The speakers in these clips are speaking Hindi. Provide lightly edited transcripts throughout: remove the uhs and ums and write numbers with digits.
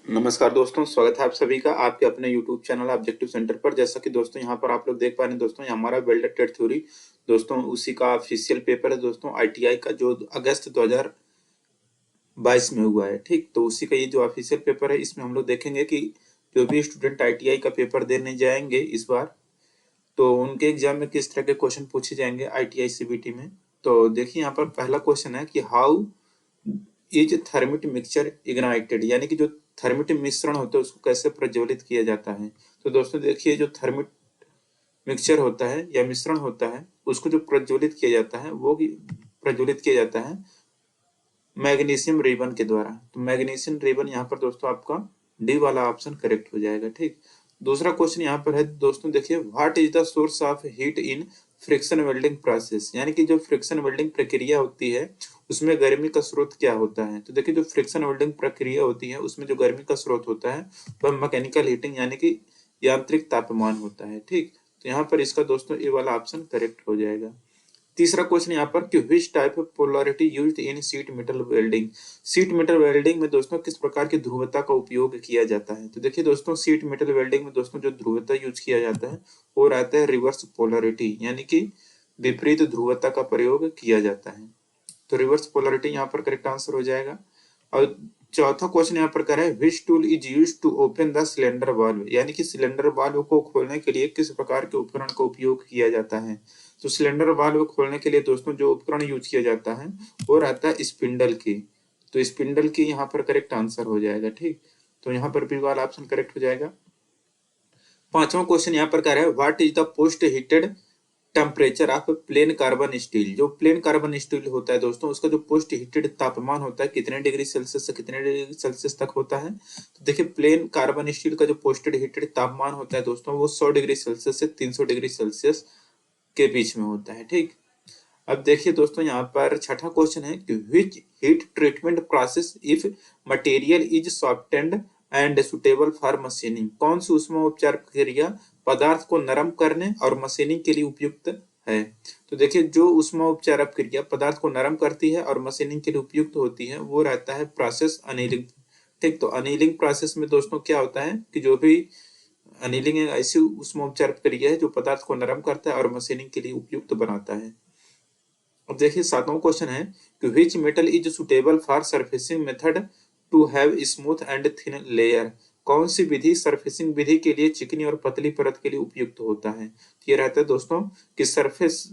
नमस्कार दोस्तों, स्वागत है आप सभी का आपके अपने YouTube चैनल ऑब्जेक्टिव सेंटर पर। जैसा कि दोस्तों यहाँ पर आप लोग देख पा रहे हैं दोस्तों, ये हमारा वेल्डर टेट थ्योरी दोस्तों उसी का ऑफिशियल पेपर है दोस्तों ITI का, जो अगस्त 2022 में हुआ है। ठीक, तो उसी का ये जो ऑफिशियल पेपर है, इसमें हम लोग देखेंगे कि जो भी स्टूडेंट ITI का पेपर देने जाएंगे इस बार, तो उनके एग्जाम में किस तरह के क्वेश्चन पूछे जाएंगे ITI CBT में। तो देखिए यहाँ पर पहला क्वेश्चन है कि how is thermite mixture ignited, यानी कि जो थर्मिट मिश्रण होता है उसको कैसे प्रज्वलित किया जाता है। तो दोस्तों देखिए, जो थर्मिट मिक्सचर होता है या मिश्रण होता है, उसको जो प्रज्वलित किया जाता है वो प्रज्वलित किया जाता है मैग्नीशियम रिबन के द्वारा। तो मैग्नीशियम रिबन यहाँ पर दोस्तों आपका डी वाला ऑप्शन करेक्ट हो जाएगा। ठीक, दूसरा क्वेश्चन यहाँ पर है दोस्तों, देखिए what is the source of heat in friction welding process, यानी कि जो फ्रिक्शन वेल्डिंग प्रक्रिया होती है उसमें गर्मी का स्रोत क्या होता है। तो देखिए, जो फ्रिक्शन वेल्डिंग प्रक्रिया होती है उसमें जो गर्मी का स्रोत होता है वह मैकेनिकल हीटिंग यानी कि यांत्रिक तापमान होता है। ठीक, तो यहाँ पर इसका दोस्तों ए वाला ऑप्शन करेक्ट हो जाएगा। तीसरा क्वेश्चन यहाँ पर कि which type of polarity used in sheet metal welding, sheet metal welding में दोस्तों किस प्रकार की ध्रुवता का उपयोग किया जाता है। तो देखिए दोस्तों, शीट मेटल वेल्डिंग में दोस्तों जो ध्रुवता यूज किया जाता है वो रहता है रिवर्स पोलैरिटी, यानी कि विपरीत ध्रुवता का प्रयोग किया जाता है। तो रिवर्स पोलैरिटी यहाँ पर करेक्ट आंसर हो जाएगा। और चौथा क्वेश्चन यहाँ पर कह रहा है which tool is used to open the cylinder valve, यानी कि सिलेंडर वाल्व को खोलने के लिए किस प्रकार के उपकरण का उपयोग किया जाता है। तो सिलेंडर वाल्व खोलने के लिए दोस्तों जो उपकरण यूज किया जाता है वो रहता है स्पिंडल की। तो स्पिंडल की यहाँ पर करेक्ट आंसर हो जाएगा। ठीक, तो यहाँ पर बी वाला ऑप्शन करेक्ट हो जाएगा। पांचवा क्वेश्चन यहाँ पर कह रहा है what is the post heated temperature of plane carbon steel, जो प्लेन कार्बन स्टील होता है दोस्तों उसका जो पोस्ट हीटेड तापमान होता है कितने डिग्री सेल्सियस से कितने डिग्री सेल्सियस तक होता है। तो देखिए, प्लेन कार्बन स्टील का जो पोस्टेड हीटेड तापमान होता है दोस्तों वो 100 डिग्री सेल्सियस से 300 डिग्री सेल्सियस के बीच में होता है। ठीक, अब देखिए दोस्तों यहाँ पर छठा क्वेश्चन है कि which heat treatment process if material is softened and suitable for machining, कौन सी ऊष्मा उपचार प्रक्रिया पदार्थ को नरम करने और मशीनिंग के लिए उपयुक्त है। तो देखिए, जो ऊष्मा उपचार प्रक्रिया पदार्थ को नरम करती है और मशीनिंग के लिए उपयुक्त होती है वो रहता है प्रोसेस अनिलिंग। ठीक, तो अनिलिंग प्रोसेस में दोस्तों क्या होता है कि जो भी अनिलिंग एक ऐसी ऊष्मा उपचार प्रक्रिया है जो पदार्थ को नरम करता है और मशीनिंग के लिए उपयुक्त बनाता है। अब देखिए सातवां क्वेश्चन है कि which metal is suitable for surfacing method to have smooth and thin layer, कौन सी विधि सरफेसिंग विधि के लिए चिकनी और पतली परत के लिए उपयुक्त होता है। तो ये रहता है दोस्तों कि सरफेस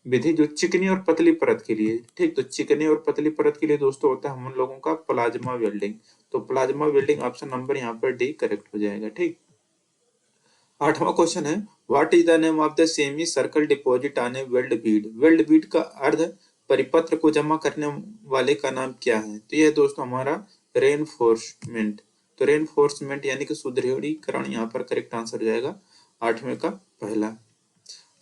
विधि जो चिकनी और पतली परत के लिए। ठीक, तो चिकनी और पतली परत के लिए दोस्तों होता है हम लोगों का प्लाज्मा वेल्डिंग। तो प्लाज्मा वेल्डिंग ऑप्शन नंबर यहाँ पर डी करेक्ट हो जाएगा। ठीक, आठवां क्वेश्चन है what is the name of the semi circle deposit on A weld Beed, weld Beed का अर्ध परिपत्र को जमा करने वाले का नाम क्या है। तो यह दोस्तों हमारा रेनफोर्समेंट। तो रेनफोर्समेंट यानी कि सुदृढ़ीकरण यहाँ पर करेक्ट आंसर जाएगा आठवें का पहला।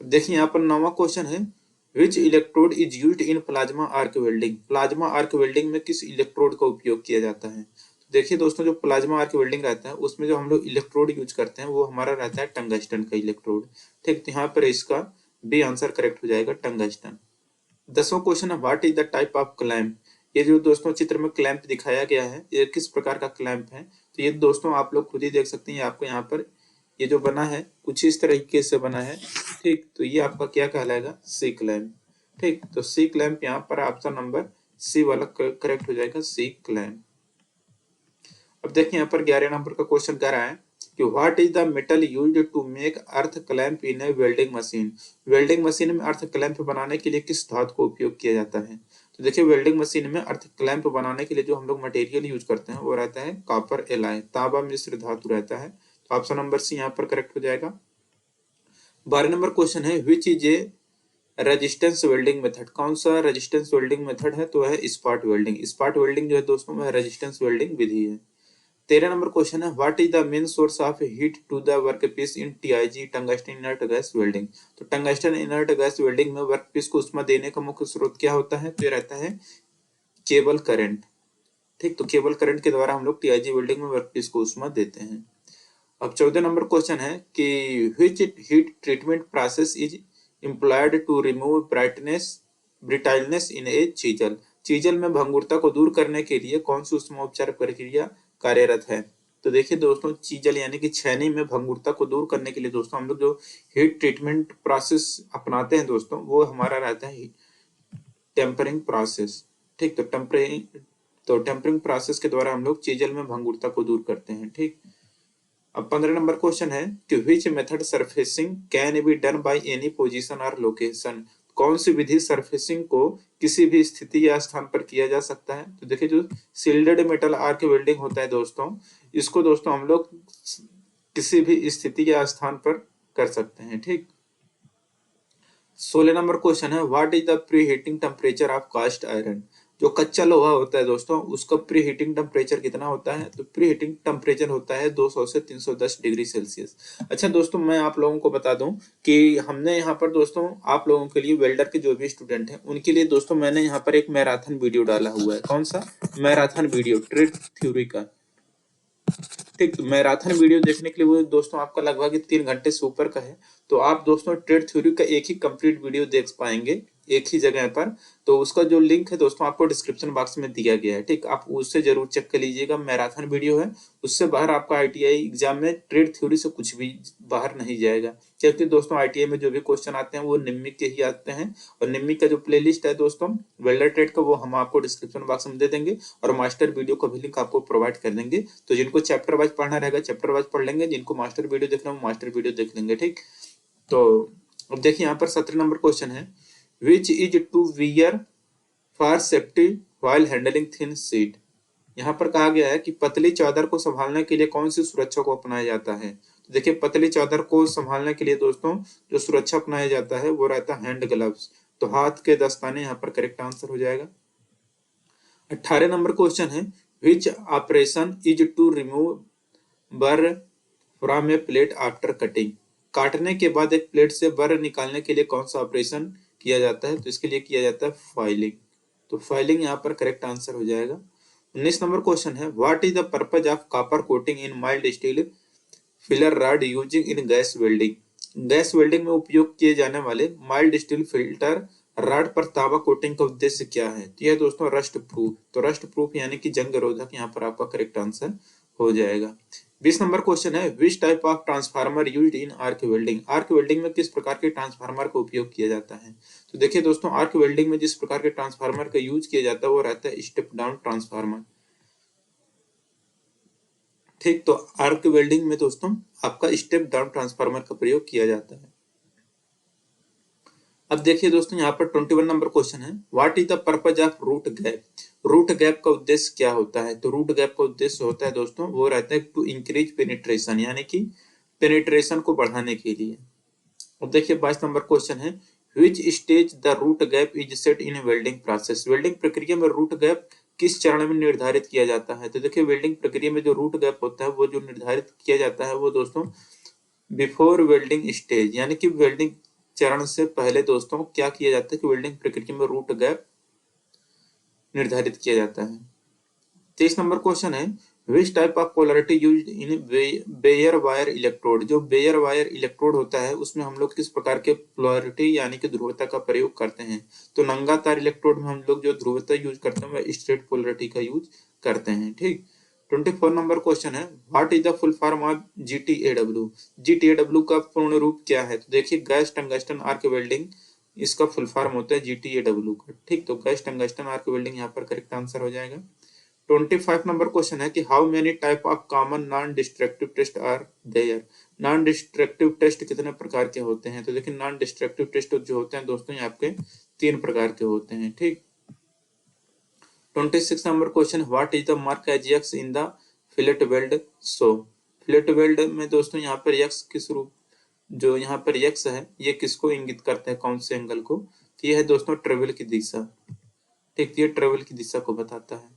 देखिए यहाँ पर नौवां क्वेश्चन है which electrode is used in plasma arc welding, plasma arc welding में किस इलेक्ट्रोड का उपयोग किया जाता है। देखिए दोस्तों, जो प्लाज्मा आर्क वेल्डिंग रहता है उसमें जो हम लोग इलेक्ट्रोड यूज करते हैं वो हमारा रहता है टंगस्टन का इलेक्ट्रोड। ठीक, तो यहाँ पर इसका बी आंसर करेक्ट हो जाएगा टंगस्टन। 10वां क्वेश्चन है what is the type of clamp, ये जो दोस्तों चित्र में क्लैंप दिखाया गया है ये किस प्रकार का क्लैंप है। तो ये दोस्तों आप लोग खुद ही देख सकते हैं, आपको यहाँ पर ये जो बना है कुछ इस तरीके से बना है। ठीक, तो ये आपका क्या कहलाएगा, सी क्लैंप। ठीक, तो सी क्लैंप यहाँ पर ऑप्शन नंबर सी वाला करेक्ट हो जाएगा, सी क्लैंप। अब देखिए यहाँ पर 11 नंबर का क्वेश्चन कह रहा है कि what is the metal used to make earth clamp in a welding machine, welding machine में अर्थ क्लैंप बनाने के लिए किस धातु का उपयोग किया जाता है। तो देखिए, वेल्डिंग मशीन में अर्थ क्लैंप बनाने के लिए जो हम लोग मटेरियल यूज करते हैं वो रहता है कॉपर एलाई, तांबा मिश्र धातु रहता है। तो ऑप्शन नंबर सी यहाँ पर करेक्ट हो जाएगा। 12 नंबर क्वेश्चन है which is a resistance welding method, कौन सा रेजिस्टेंस वेल्डिंग मेथड है। तो है स्पॉट वेल्डिंग, स्पॉट वेल्डिंग जो है दोस्तों वह रेजिस्टेंस वेल्डिंग विधि है। 13 नंबर क्वेश्चन है what is the main source of heat to the workpiece in TIG tungsten inert gas welding. तो टंगस्टन इनर्ट गैस वेल्डिंग में वर्कपीस को उष्मा देने का मुख्य स्रोत क्या होता है। तो ये रहता है केबल करंट। ठीक, तो केबल करंट के द्वारा हम लोग TIG वेल्डिंग में वर्कपीस को उष्मा देते हैं। अब 14 नंबर क्वेश्चन है कि which heat treatment process is employed to remove brittleness in a chisel, chisel में भंगुरता को दूर करने के लिए कौन सी उष्मा उपचार प्रक्रिया कार्यरत है। तो देखिए दोस्तों, चीजल यानी कि छेनी में भंगुरता को दूर करने के लिए दोस्तों हम लोग जो हीट ट्रीटमेंट प्रोसेस अपनाते हैं दोस्तों, वो हमारा रहता है टेम्परिंग प्रोसेस। ठीक, तो टेम्परिंग प्रोसेस के द्वारा हम लोग चीजल में भंगुरता को दूर करते हैं। ठीक, अब 15 नंबर क्वेश्चन है कि which method surfacing can be done by any position और लोकेशन। कौन सी विधि सरफेसिंग को किसी भी स्थिति या स्थान पर किया जा सकता है। तो देखिए, जो सील्डेड मेटल आर्क वेल्डिंग होता है दोस्तों, इसको दोस्तों हम लोग किसी भी स्थिति या स्थान पर कर सकते हैं। ठीक, 16 नंबर क्वेश्चन है what is the pre heating temperature of cast iron. जो कच्चा लोहा होता है दोस्तों, उसका प्री हीटिंग टेम्परेचर कितना होता है। तो प्री हीटिंग टेम्परेचर होता है 200 से 310 डिग्री सेल्सियस। अच्छा दोस्तों, मैं आप लोगों को बता दूं कि हमने यहाँ पर दोस्तों आप लोगों के लिए, वेल्डर के जो भी स्टूडेंट हैं उनके लिए दोस्तों, मैंने यहाँ पर एक मैराथन वीडियो डाला हुआ है। कौन सा मैराथन वीडियो? ट्रेड थ्योरी का। ठीक, तो मैराथन वीडियो देखने के लिए वो दोस्तों आपका लगभग 3 घंटे से ऊपर का है। तो आप दोस्तों ट्रेड थ्योरी का एक ही कंप्लीट वीडियो देख पाएंगे एक ही जगह पर। तो उसका जो लिंक है दोस्तों आपको डिस्क्रिप्शन बॉक्स में दिया गया है। ठीक, आप उससे जरूर चेक कर लीजिएगा। मैराथन वीडियो है, उससे बाहर आपका आईटीआई एग्जाम में ट्रेड थ्योरी से कुछ भी बाहर नहीं जाएगा, क्योंकि दोस्तों आईटीआई में जो भी क्वेश्चन आते हैं वो निम्मिक के ही आते हैं। और निम्मिक का जो प्लेलिस्ट है दोस्तों वेल्डर ट्रेड का, वो हम आपको डिस्क्रिप्शन बॉक्स में दे देंगे, और मास्टर वीडियो का भी लिंक आपको प्रोवाइड कर देंगे। तो जिनको चैप्टर वाइज पढ़ना रहेगा चैप्टर वाइज पढ़ लेंगे, जिनको मास्टर वीडियो देखना है वो मास्टर वीडियो देख लेंगे। ठीक, तो अब देखिए यहाँ पर 17 नंबर क्वेश्चन है which is to wear for safety while handling thin sheet. यहाँ पर कहा गया है कि पतली चादर को संभालने के लिए कौन सी सुरक्षा को अपनाया जाता है। तो देखिए, पतली चादर को संभालने के लिए दोस्तों जो सुरक्षा अपनाया जाता है वो रहता है हैंड ग्लव्स। तो हाथ के दस्ताने यहाँ पर करेक्ट आंसर हो जाएगा। 18 नंबर क्वेश्चन है which operation is to remove burr from a plate after cutting. काटने के बाद एक प्लेट से बर निकालने के लिए कौन सा ऑपरेशन किया जाता है। तो इसके लिए किया जाता है फाइलिंग। तो फाइलिंग यहाँ पर करेक्ट आंसर हो जाएगा। 19 नंबर क्वेश्चन है what is the purpose of copper coating in mild steel filler rod using in gas welding. Gas welding में उपयोग किए जाने वाले माइल्ड स्टील फिल्टर रॉड पर तांबा कोटिंग का उद्देश्य क्या है। तो यह दोस्तों रस्ट प्रूफ। तो रस्ट प्रूफ यानी कि जंग रोधक यहाँ पर आपका करेक्ट आंसर हो जाएगा। 20 नंबर क्वेश्चन है which type of transformer used in arc welding. Arc welding में किस प्रकार के ट्रांसफार्मर का उपयोग किया जाता है। तो देखिए दोस्तों, आर्क वेल्डिंग में जिस प्रकार के ट्रांसफार्मर का यूज किया जाता है वो रहता है स्टेप डाउन ट्रांसफार्मर। ठीक, तो आर्क वेल्डिंग में दोस्तों आपका स्टेप डाउन ट्रांसफार्मर का प्रयोग किया जाता है। अब देखिए दोस्तों, यहाँ पर 21 नंबर क्वेश्चन है what is the purpose of root gap. Root gap का उद्देश्य क्या होता है। तो रूट गैप का उद्देश्य होता है दोस्तों, वो रहता है टू इंक्रीज पेनिट्रेशन, यानी कि पेनिट्रेशन को बढ़ाने के लिए। अब देखिए 22 नंबर क्वेश्चन है which stage the root gap is set in welding process. Welding प्रक्रिया में रूट गैप किस चरण में निर्धारित किया जाता है। तो देखिए, वेल्डिंग प्रक्रिया में जो रूट गैप होता है वो जो निर्धारित किया जाता है वो दोस्तों बिफोर वेल्डिंग स्टेज, यानी कि वेल्डिंग चरण से पहले दोस्तों क्या किया जाता है कि वेल्डिंग प्रक्रिया में रूट गैप निर्धारित किया जाता है। 23 नंबर क्वेश्चन है which type of polarity used in bare wire electrode. जो बेयर वायर इलेक्ट्रोड होता है उसमें हम लोग किस प्रकार के पोलरिटी यानी कि ध्रुवता का प्रयोग करते हैं। तो नंगा तार इलेक्ट्रोड में हम लोग जो ध्रुवता यूज करते हैं वह स्ट्रेट पोलरिटी का यूज करते हैं। ठीक, 24 नंबर क्वेश्चन है what is the full form of GTAW. GTAW का पूर्ण रूप क्या है। तो देखिए, गैस टंगस्टन आर्क वेल्डिंग इसका फुल फॉर्म होता है जीटीएडब्ल्यू का। ठीक, तो गैस टंगस्टन आर्क वेल्डिंग यहाँ पर करेक्ट आंसर हो जाएगा। 25 नंबर क्वेश्चन है कि how many type of common non destructive test are there. Non destructive test कितने प्रकार के होते हैं। तो देखिए, नॉन डिस्ट्रक्टिव टेस्ट जो होते हैं दोस्तों ये आपके 3 प्रकार के होते हैं। ठीक, 26 number question what is the mark as X in the fillet weld show. Fillet weld में दोस्तों यहाँ पर एक्स किस रूप, जो यहाँ पर एक्स है ये किसको इंगित करता है, कौन से एंगल को। तो ये है दोस्तों ट्रेवल की दिशा। ठीक, ये ट्रेवल की दिशा को बताता है।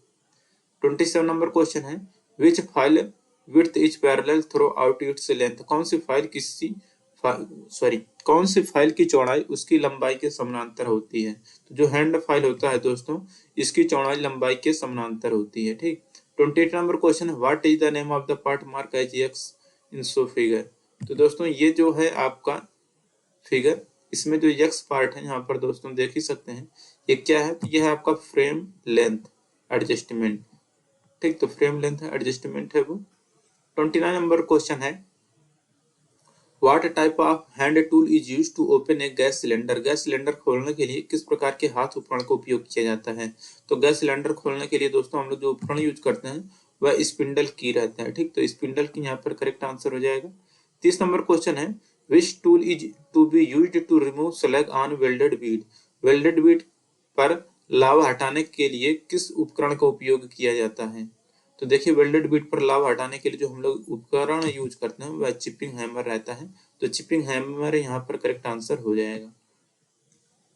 27 नंबर क्वेश्चन है which file width is parallel throughout its length. कौन सी फाइल की चौड़ाई उसकी लंबाई के समानांतर होती है। तो जो हैंड फाइल होता है दोस्तों इसकी चौड़ाई लंबाई के समानांतर होती है। ठीक, 28 नंबर क्वेश्चन है what is the name of the part mark as X in so figure. तो दोस्तों ये जो है आपका फिगर, इसमें जो एक्स पार्ट है यहाँ पर दोस्तों देख ही सकते हैं ये क्या है। तो यह है आपका फ्रेम लेंथ एडजस्टमेंट। ठीक, तो फ्रेम लेंथ है एडजस्टमेंट है वो। 29 नंबर क्वेश्चन है, what type of hand tool is use to open a gas cylinder. Gas cylinder खोलने के लिए किस प्रकार के हाथ उपकरण का उपयोग किया जाता है। तो गैस सिलेंडर खोलने के लिए दोस्तों हम लोग जो उपकरण यूज करते हैं वह स्पिंडल की रहता है। ठीक, तो स्पिंडल की यहाँ पर करेक्ट आंसर हो जाएगा। 30 नंबर क्वेश्चन है, which tool is to be used to remove slag on welded bead. Welded bead पर लावा हटाने के लिए किस उपकरण का उपयोग किया जाता है। तो देखिए, वेल्डेड बीट पर लाभ हटाने के लिए जो हम लोग उपकरण यूज करते हैं वह चिपिंग हैमर रहता है। तो चिपिंग हैमर यहाँ पर करेक्ट आंसर हो जाएगा।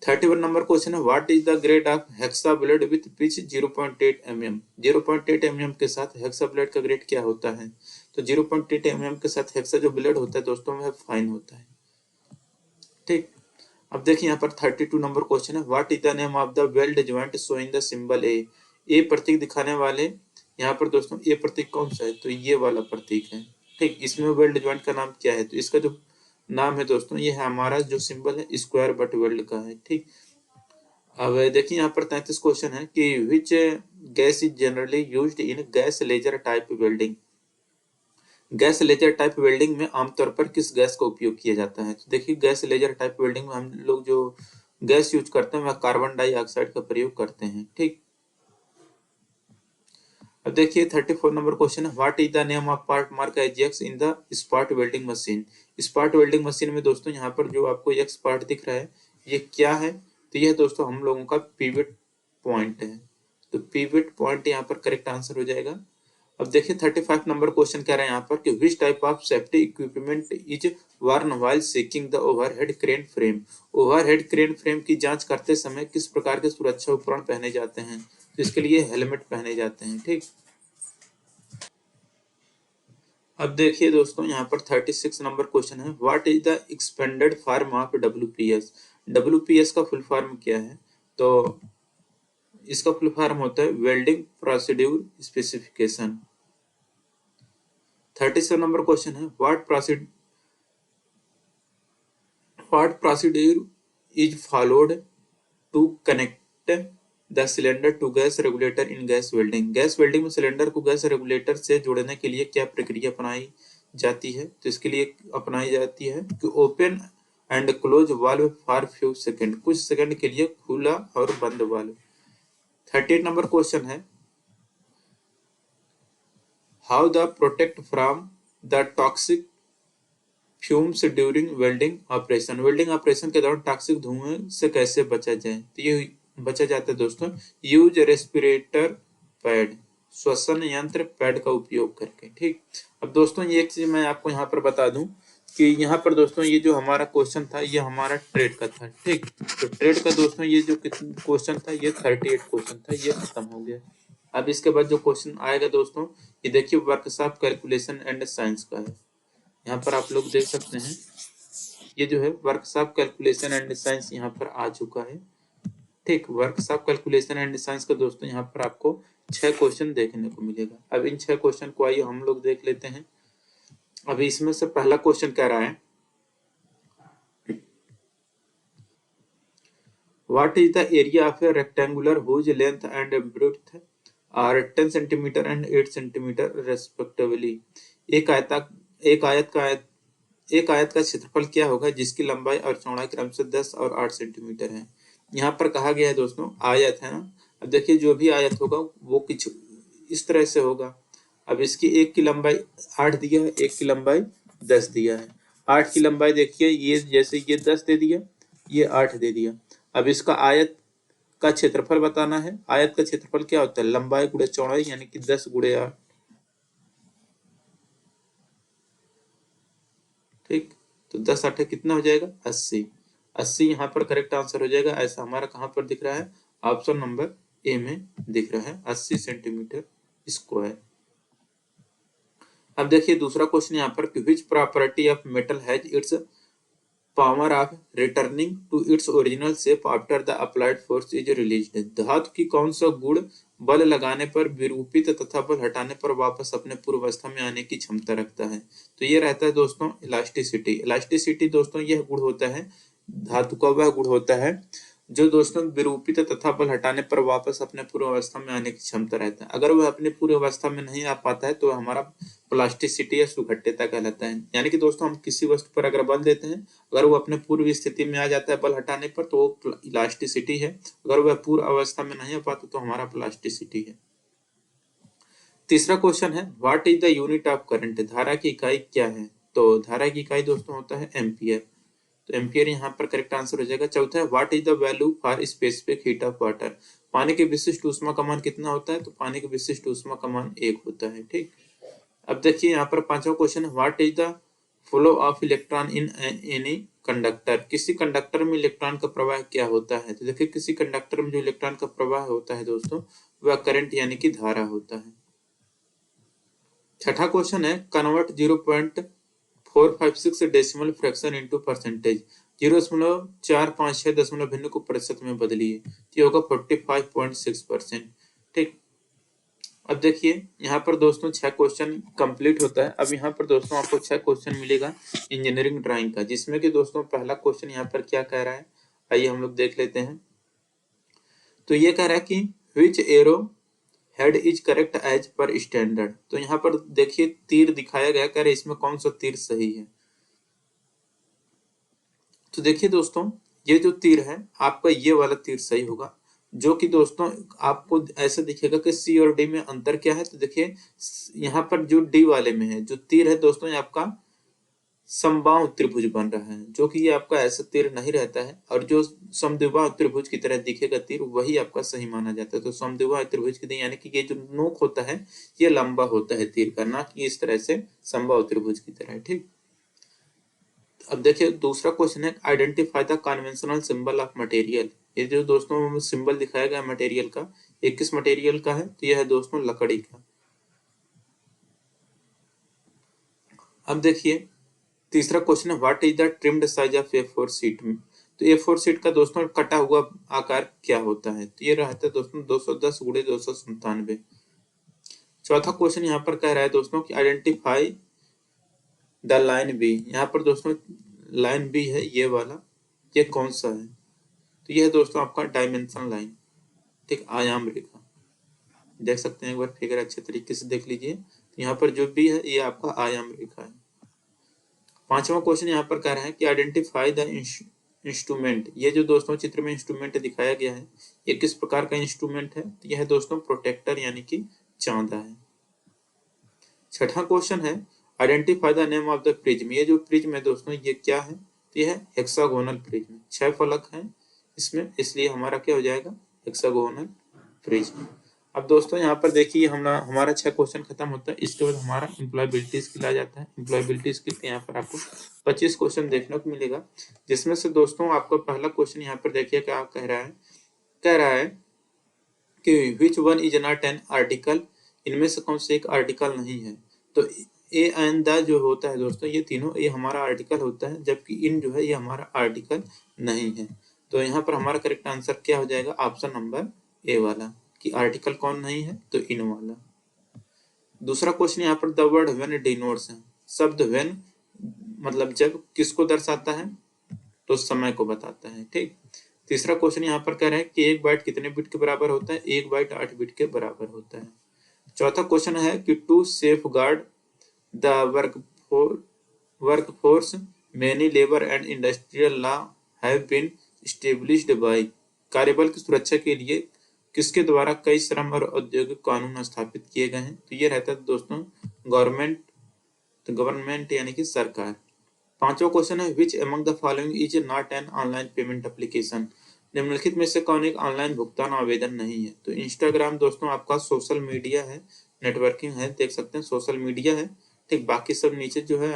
31 नंबर क्वेश्चन है, what is the grade of hexa blade with pitch 0.8 mm। 0.8 mm के साथ हेक्सा ब्लेड का ग्रेड क्या होता है। तो 0.8 mm के साथ हेक्सा जो ब्लेड होता है दोस्तों वह फाइन होता है। ठीक, अब देखिए यहाँ पर 32 नंबर क्वेश्चन है, what is the name of the weld joint showing the symbol A. A प्रतीक दिखाने वाले यहाँ पर दोस्तों ए प्रतीक कौन सा है। तो ये वाला प्रतीक है। ठीक, इसमें वेल्ड जॉइंट का नाम क्या है। तो इसका जो नाम है दोस्तों ये है हमारा जो सिंबल है स्क्वायर बट वेल्ड का है। ठीक, अब देखिए यहाँ पर 33 क्वेश्चन है कि which gas is generally used in gas laser type welding. Gas laser type welding में आमतौर पर किस गैस का उपयोग किया जाता है। तो देखिए, गैस लेजर टाइप वेल्डिंग में हम लोग जो गैस यूज करते हैं वह कार्बन डाइऑक्साइड का प्रयोग करते हैं। ठीक, अब देखिए 34 नंबर क्वेश्चन है, what is the name of part mark as X in the spot welding machine. Spot welding machine में दोस्तों यहाँ पर जो आपको एक्स पार्ट दिख रहा है ये क्या है। तो यह दोस्तों हम लोगों का पिवट पॉइंट है। तो पिवट पॉइंट यहाँ पर करेक्ट आंसर हो जाएगा। अब देखिए 35 नंबर क्वेश्चन कह रहे हैं यहाँ पर कि which type of safety equipment is worn while checking the overhead crane frame. Overhead crane frame की जांच करते समय किस प्रकार के सुरक्षा उपकरण पहने जाते हैं। तो इसके लिए हेलमेट पहने जाते हैं। ठीक, अब देखिए दोस्तों यहाँ पर 36 नंबर क्वेश्चन है, what is the expanded form of WPS. WPS का फुल फॉर्म क्या है। तो इसका फुल फॉर्म होता है welding procedure specification. 37 number question है, what procedure is followed to connect the cylinder to gas regulator in gas welding. Gas welding में सिलेंडर को गैस रेगुलेटर से जोड़ने के लिए क्या प्रक्रिया अपनाई जाती है। तो इसके लिए अपनाई जाती है कि open and close valve for few second, कुछ सेकंड के लिए खुला और बंद वाल्व। 38 नंबर क्वेश्चन है, how the protect from the toxic fumes during welding operation. Welding operation के दौरान टॉक्सिक धुएं से कैसे बचा जाए। तो ये बचा जाता है दोस्तों यूज रेस्पिरेटर पैड, श्वसन यंत्र पैड का उपयोग करके। ठीक, अब दोस्तों ये एक चीज मैं आपको यहाँ पर बता दूं कि यहाँ पर दोस्तों ये जो हमारा क्वेश्चन था ये हमारा ट्रेड का था। ठीक, तो ट्रेड का दोस्तों ये जो क्वेश्चन था ये 38 क्वेश्चन था, ये खत्म हो गया। अब इसके बाद जो क्वेश्चन आएगा दोस्तों ये देखिए वर्कशॉप कैलकुलेशन एंड साइंस का है। यहाँ पर आप लोग देख सकते हैं ये जो है वर्कशॉप कैलकुलेशन एंड साइंस यहाँ पर आ चुका है। ठीक, वर्कशॉप कैलकुलेशन एंड साइंस का दोस्तों यहाँ पर आपको 6 क्वेश्चन देखने को मिलेगा। अब इन 6 क्वेश्चन को आइए हम लोग देख लेते हैं। अभी इसमें से पहला क्वेश्चन कह रहा है, what is the area of a rectangular whose length and breadth are 10 centimetre and 8 centimetre respectively. एक आयत का क्षेत्रफल क्या होगा जिसकी लंबाई और चौड़ाई क्रमशः 10 और 8 सेंटीमीटर है। यहाँ पर कहा गया है दोस्तों आयत है ना। अब देखिए जो भी आयत होगा वो कुछ इस तरह से होगा। अब इसकी एक की लंबाई 8 दिया है, एक की लंबाई 10 दिया है। 8 की लंबाई देखिए ये जैसे ये 10 दे दिया, ये 8 दे दिया। अब इसका आयत का क्षेत्रफल बताना है। आयत का क्षेत्रफल क्या होता है, लंबाई गुणे चौड़ाई यानी कि 10 गुणे 8। ठीक, तो 10 8 कितना हो जाएगा 80। 80 यहाँ पर करेक्ट आंसर हो जाएगा। ऐसा हमारा कहाँ पर दिख रहा है, ऑप्शन नंबर ए में दिख रहा है 80 सेंटीमीटर स्क्वायर। अब देखिए दूसरा क्वेश्चन यहाँ पर, which property of metal has its power of returning to its original shape after the applied force is released. धातु की कौन सा गुण बल लगाने पर विरूपित तथा बल हटाने पर वापस अपने पूर्व अवस्था में आने की क्षमता रखता है। तो ये रहता है दोस्तों इलास्टिसिटी। इलास्टिसिटी दोस्तों यह गुण होता है, धातु का वह गुण होता है जो दोस्तों विरूपित तथा बल हटाने पर वापस अपने पूर्व अवस्था में आने की क्षमता रहता है। अगर वह अपने पूर्व अवस्था में नहीं आ पाता है तो हमारा प्लास्टिसिटी या सुघट्यता कहलाता है। यानी कि दोस्तों हम किसी वस्तु पर अगर बल देते हैं, अगर वो अपने पूर्व स्थिति में आ जाता है बल हटाने पर तो वो इलास्टिसिटी है, अगर वह पूर्व अवस्था में नहीं आ पाता तो हमारा प्लास्टिसिटी है। तीसरा क्वेश्चन है what is the unit of current, धारा की इकाई क्या है? तो धारा की इकाई दोस्तों होता है एम्पियर, तो एम्पियर यहाँ पर करेक्ट आंसर हो जाएगा। चौथा है what is the value for specific heat of water, पानी के विशिष्ट ऊष्मा का मान कितना होता है? तो पानी के विशिष्ट ऊष्मा का मान 1 होता है। ठीक, अब देखिए यहाँ पर पांचवा क्वेश्चन है what is the flow of electron in any conductor, किसी कंडक्टर में इलेक्ट्रॉन का प्रवाह क्या होता है? तो देखिए किसी कंडक्टर में जो इलेक्ट्रॉन का प्रवाह होता है दोस्तों वह करंट यानी कि धारा होता है। छठा क्वेश्चन है convert 0.456 decimal fraction into percentage, 0.456 दशमलव भिन्न को प्रतिशत में बदलिए, तो ये होगा 45.6%। ठीक, अब देखिए यहाँ पर दोस्तों 6 क्वेश्चन कंप्लीट होता है। अब यहाँ पर दोस्तों आपको 6 क्वेश्चन मिलेगा इंजीनियरिंग ड्राइंग का, जिसमें कि दोस्तों पहला क्वेश्चन यहाँ पर क्या कह रहा है, आइए हम लोग देख लेते हैं। तो ये कह रहा है कि which arrow head is correct as per standard, तो यहाँ पर देखिए तीर दिखाया गया, कह रहे इसमें कौन सा तीर सही है। तो देखिए दोस्तों ये जो तीर है आपका ये वाला तीर सही होगा, जो कि दोस्तों आपको ऐसे दिखेगा कि सी और डी में अंतर क्या है। तो देखिए यहाँ पर जो डी वाले में है जो तीर है दोस्तों ये आपका समबाहु त्रिभुज बन रहा है, जो कि ये आपका ऐसा तीर नहीं रहता है, और जो समद्विबाहु त्रिभुज की तरह दिखेगा तीर वही आपका सही माना जाता है। तो समद्विबाहु त्रिभुज की यानी कि ये जो नोक होता है ये लंबा होता है तीर का, ना कि इस तरह से समबाहु त्रिभुज की तरह। ठीक, अब देखिए दूसरा क्वेश्चन है identify the conventional symbol of material, ये जो दोस्तों सिंबल दिखाया गया मटेरियल का ये किस मटेरियल का है? तो यह है दोस्तों लकड़ी का। अब देखिए तीसरा क्वेश्चन है what is the trimmed size of A4 sheet में, तो A4 शीट का दोस्तों कटा हुआ आकार क्या होता है? तो ये रहता है दोस्तों 210 गुणे 297। चौथा क्वेश्चन यहाँ पर कह रहा है दोस्तों कि आइडेंटिफाई द लाइन बी, यहाँ पर दोस्तों लाइन बी है ये वाला, ये कौन सा है? तो ये है दोस्तों आपका डायमेंशन लाइन। ठीक, आयाम रेखा, देख सकते हैं एक बार फिगर अच्छे तरीके से देख लीजिए। तो यहाँ पर जो बी है ये आपका आयाम रेखा है। पांचवा क्वेश्चन यहाँ पर कह रहा है कि आइडेंटिफाई द इंस्ट्रूमेंट, ये जो दोस्तों चित्र में इंस्ट्रूमेंट दिखाया गया है ये किस प्रकार का इंस्ट्रूमेंट है? तो यह है दोस्तों प्रोटेक्टर यानी कि चांदा है। छठा क्वेश्चन है identify the name of the prism, ये जो प्रिज्म है दोस्तों ये क्या है? तो यह है हेक्सागोनल प्रिज्म, 6 फलक हैं इसमें, इसलिए हमारा क्या हो जाएगा हेक्सागोनल प्रिज्म। अब दोस्तों यहाँ पर देखिए हमारा 6 क्वेश्चन खत्म होता है, इसके बाद हमारा एम्प्लॉयबिलिटी स्किल आ जाता है। एम्प्लॉयबिलिटी स्किल के यहाँ पर आपको 25 क्वेश्चन देखने को मिलेगा, जिसमें से दोस्तों आपका पहला क्वेश्चन यहाँ पर देखिए क्या कह रहा है कि विच one is not an article, इनमें से कौन से एक आर्टिकल नहीं है? तो ए एंड द जो होता है दोस्तों ये तीनों ये हमारा आर्टिकल होता है, जबकि इन जो है ये हमारा आर्टिकल नहीं है। तो यहाँ पर हमारा करेक्ट आंसर क्या हो जाएगा? ऑप्शन नंबर ए वाला, कि आर्टिकल कौन नहीं है? तो इन वाला। दूसरा क्वेश्चन यहाँ पर द वर्ड व्हेन डिनोट्स है, शब्द व्हेन मतलब जब किसको दर्शाता है? तो समय को बताता है। ठीक, तीसरा क्वेश्चन यहाँ पर कह रहे हैं कि 1 बाइट कितने बिट के बराबर होता है? 1 बाइट 8 बिट के बराबर होता है। चौथा क्वेश्चन है कि to safeguard the workforce many labour and industrial law have been established by, कार्यबल की सुरक्षा के लिए किसके द्वारा कई श्रम और औद्योगिक कानून स्थापित किए गए हैं? तो ये रहता है दोस्तों गवर्नमेंट यानी कि सरकार। पांचवा क्वेश्चन है which among the following is not an online payment application, निम्नलिखित में से कौन एक ऑनलाइन भुगतान आवेदन नहीं है? तो इंस्टाग्राम दोस्तों आपका सोशल मीडिया है, नेटवर्किंग है, देख सकते हैं सोशल मीडिया है। ठीक, बाकी सब नीचे जो है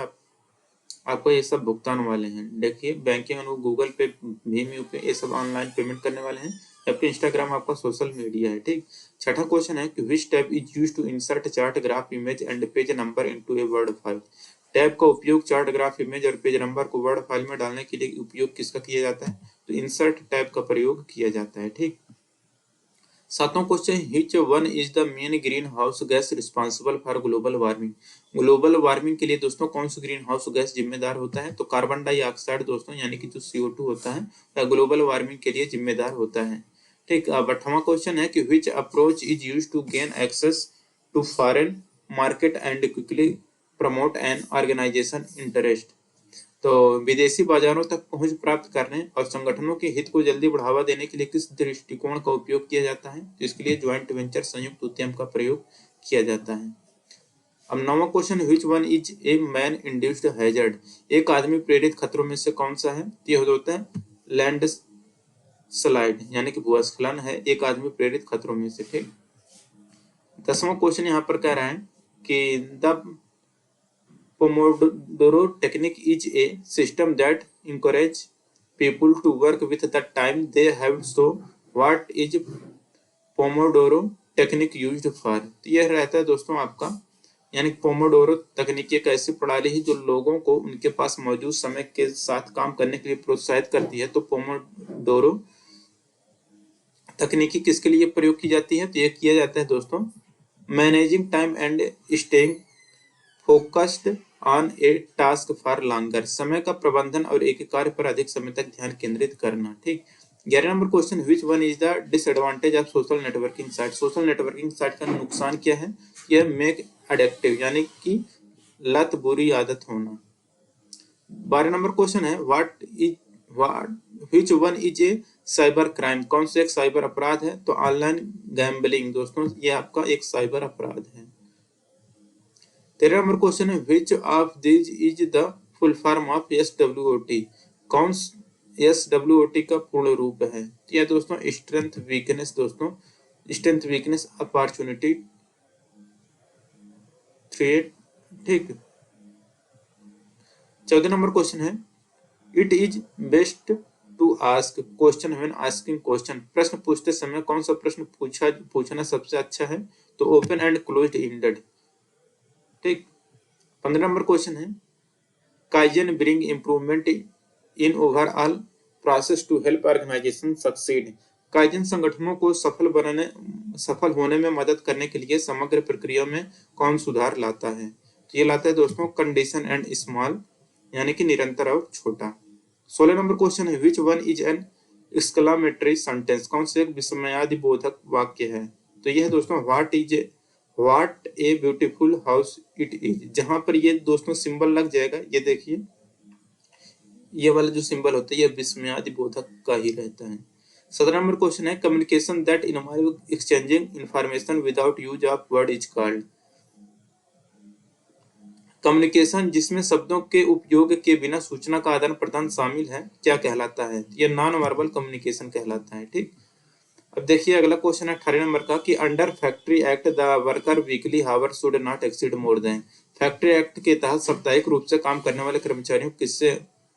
आपको ये सब भुगतान वाले हैं। देखिए बैंकिंग और गूगल पे, भीम यूपी ये सब ऑनलाइन पेमेंट करने वाले हैं, जबकि इंस्टाग्राम आपका सोशल मीडिया है। ठीक, छठा क्वेश्चन है कि which tab is used to insert chart graph image and page number into a word file, tab का उपयोग चार्ट ग्राफ इमेज और पेज नंबर को वर्ड फाइल में डालने के लिए उपयोग किसका किया जाता है? तो इंसर्ट टैब का प्रयोग किया जाता है। ठीक, सातवां question which one is the main green house gas responsible for global warming, global warming के लिए दोस्तों कौन सा ग्रीन हाउस गैस जिम्मेदार होता है? तो कार्बन डाइऑक्साइड दोस्तों यानी कि जो CO2 होता है वह ग्लोबल वार्मिंग के लिए जिम्मेदार होता है। ठीक, अब 8वां क्वेश्चन है कि which approach is used to gain access to foreign market and quickly promote an organisation interest. तो विदेशी बाजारों तक पहुंच प्राप्त करने और संगठनों के हित को जल्दी बढ़ावा देने के लिए किस दृष्टिकोण का उपयोग किया जाता है? तो इसके लिए ज्वाइंट वेंचर, संयुक्त उद्यम का प्रयोग किया जाता है। अब 9वां question, which one is a man induced hazard? एक आदमी प्रेरित खतरों में से कौन सा है? तो यह होता है लैंड स्लाइड, यानी कि भूस्खलन है एक आदमी प्रेरित खतरों में से। ठीक। 10वां क्वेश्चन यहाँ पर कह रहा है कि the Pomodoro technique is a system that encourage people to work with the time they have, so what is Pomodoro technique used for? तो यह रहता है दोस्तों आपका, यानी पोमोडोरो तकनीक एक ऐसी प्रणाली है जो लोगों को उनके पास मौजूद समय के साथ काम करने के लिए प्रोत्साहित करती है। तो पोमोडोरो तकनीकी किसके लिए प्रयोग की जाती है? तो यह किया जाता है दोस्तों managing time and staying focused on A task for longer, समय का प्रबंधन और एक कार्य पर अधिक समय तक ध्यान केंद्रित करना। ठीक। 11 number question, which one is the disadvantage of social networking site? Social networking site का नुकसान क्या है? यह मेक एडिक्टिव, यानी कि लत, बुरी आदत होना। 12 नंबर क्वेश्चन है, विच one is A cyber crime? कौन सा एक साइबर अपराध है? तो ऑनलाइन गैम्बलिंग दोस्तों, ये आपका एक साइबर अपराध है। 13 नंबर क्वेश्चन है, which of this is the full form of SWOT? कौन SWOT का पूर्ण रूप है? यह दोस्तों स्ट्रेंथ वीकनेस, दोस्तों स्ट्रेंथ वीकनेस अपॉर्चुनिटी थ्रेट। ठीक। 14 नंबर क्वेश्चन है, it is best to ask question when asking question? प्रश्न पूछते समय कौन सा प्रश्न पूछना सबसे अच्छा है? तो ओपन एंड क्लोज्ड एंडेड। ठीक। 15 नंबर क्वेश्चन है, kaizen bring improvement in overall process to help organisation succeed? Kaizen संगठनों को सफल होने में मदद करने के लिए समग्र प्रक्रिया में कौन सुधार लाता है? तो ये लाता है दोस्तों कंडीशन एंड स्मॉल, यानी कि निरंतर और छोटा। 16 नंबर क्वेश्चन है, विच one is an exclamatory sentence? कौन से एक विस्मयादिबोधक वाक्य है? तो यह दोस्तों what a beautiful house it is. जहां पर ये दोस्तों सिंबल लग जाएगा, ये देखिए ये वाला जो सिंबल होता है ये विस्मयादिबोधक का ही रहता है। 17 नंबर क्वेश्चन है, communication that involve exchanging information without use of word is called? Communication जिसमें शब्दों के उपयोग के बिना सूचना का आदान प्रदान शामिल है, क्या कहलाता है? यह नॉन वर्बल कम्युनिकेशन कहलाता है। ठीक। अब देखिए अगला क्वेश्चन है 18 नंबर का, कि under factory act the worker weekly hour should not exceed more than? Factory act के तहत साप्ताहिक रूप से काम करने वाले कर्मचारियों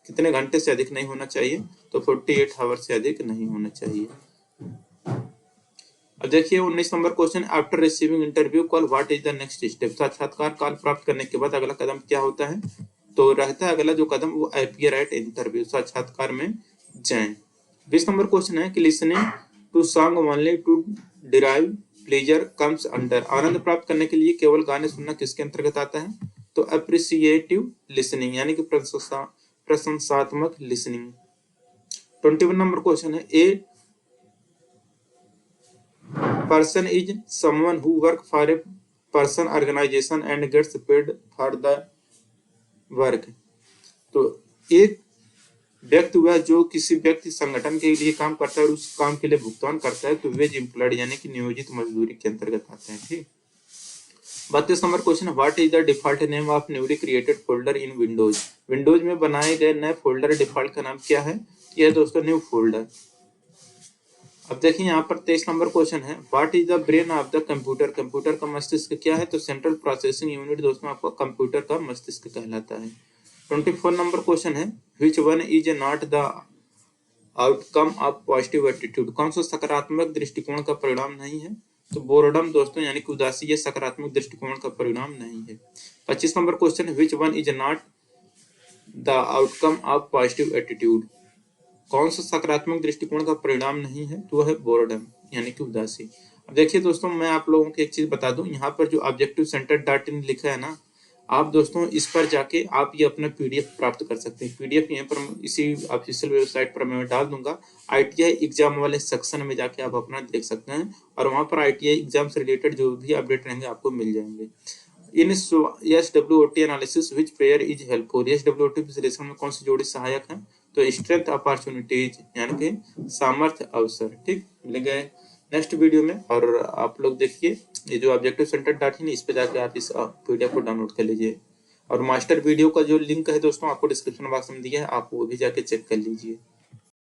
कितने घंटे से अधिक नहीं होना चाहिए? तो 48 आवर से अधिक नहीं होना चाहिए। अब देखिए 19 number question, after receiving interview call what is the next step? साक्षात्कार कॉल प्राप्त करने के बाद अगला कदम क्या होता है? तो रहता है अगला जो कदम वो अपीयर एट इंटरव्यू, साक्षात्कार में जाएं। 20 नंबर क्वेश्चन है कि listening to song only to derive pleasure comes under? आनंद प्राप्त करने के लिए केवल गाने सुनना किसके अंतर्गत आता है? तो अप्रिसिएटिव लिसनिंग, यानी कि प्रशंसात्मक लिसनिंग। 21 नंबर क्वेश्चन है, ए person is someone who work for a person organization and gets paid for the work? तो एक व्यक्ति हुआ जो किसी व्यक्ति संगठन के लिए काम करता है और उस काम के लिए भुगतान करता है, तो वेज एम्प्लॉयड यानी कि नियोजित मजदूरी के अंतर्गत आते हैं। ठीक। 32 number question, what is the default name of newly created folder in Windows? Windows में बनाए गए नए फोल्डर डिफॉल्ट का नाम क्या है? यह दोस्तों न्यू फोल्डर। अब देखिए यहाँ पर 23 नंबर क्वेश्चन है, what is the brain of the computer? Computer का मस्तिष्क क्या है? तो सेंट्रल प्रोसेसिंग यूनिट दोस्तों आपका कंप्यूटर का मस्तिष्क कहलाता है। 24 नंबर क्वेश्चन है, विच one is not the outcome of positive attitude? कौन सा सकारात्मक दृष्टिकोण का परिणाम नहीं है? तो बोर्डम दोस्तों, यानी कि उदासी, ये सकारात्मक दृष्टिकोण का परिणाम नहीं है। 25 नंबर क्वेश्चन है, विच one is not the outcome of positive attitude? कौन सा सकारात्मक दृष्टिकोण का परिणाम नहीं है? तो वह है बोर्डम, यानी कि उदासी। अब देखिए दोस्तों मैं आप लोगों को एक चीज बता दूं, यहाँ पर जो objectivecentered.in लिखा है ना, आप दोस्तों इस पर जाके आप ये अपना PDF प्राप्त कर सकते हैं। PDF यहाँ पर इसी ऑफिशियल वेबसाइट पर मैं डाल दूंगा। ITI एग्जाम वाले सेक्शन में जाके आप अपना देख सकते हैं और वहाँ पर ITI एग्जाम से रिलेटेड जो भी अपडेट रहेंगे आपको मिल जाएंगे। इन SWOT analysis which pair is helpful. SWOT विश्लेषण में कौन सी जोड़ी सहायक है? तो स्ट्रेंथ अपॉर्चुनिटीज यानी कि सामर्थ्य अवसर। ठीक, मिलेंगे नेक्स्ट वीडियो में। और आप लोग देखिए ये जो ऑब्जेक्टिव सेंटर डॉट इन, इस पे जाके आप इस PDF को डाउनलोड कर लीजिए। और मास्टर वीडियो का जो लिंक है दोस्तों आपको डिस्क्रिप्शन बॉक्स में दिया है, आप वो भी जाके चेक कर लीजिए।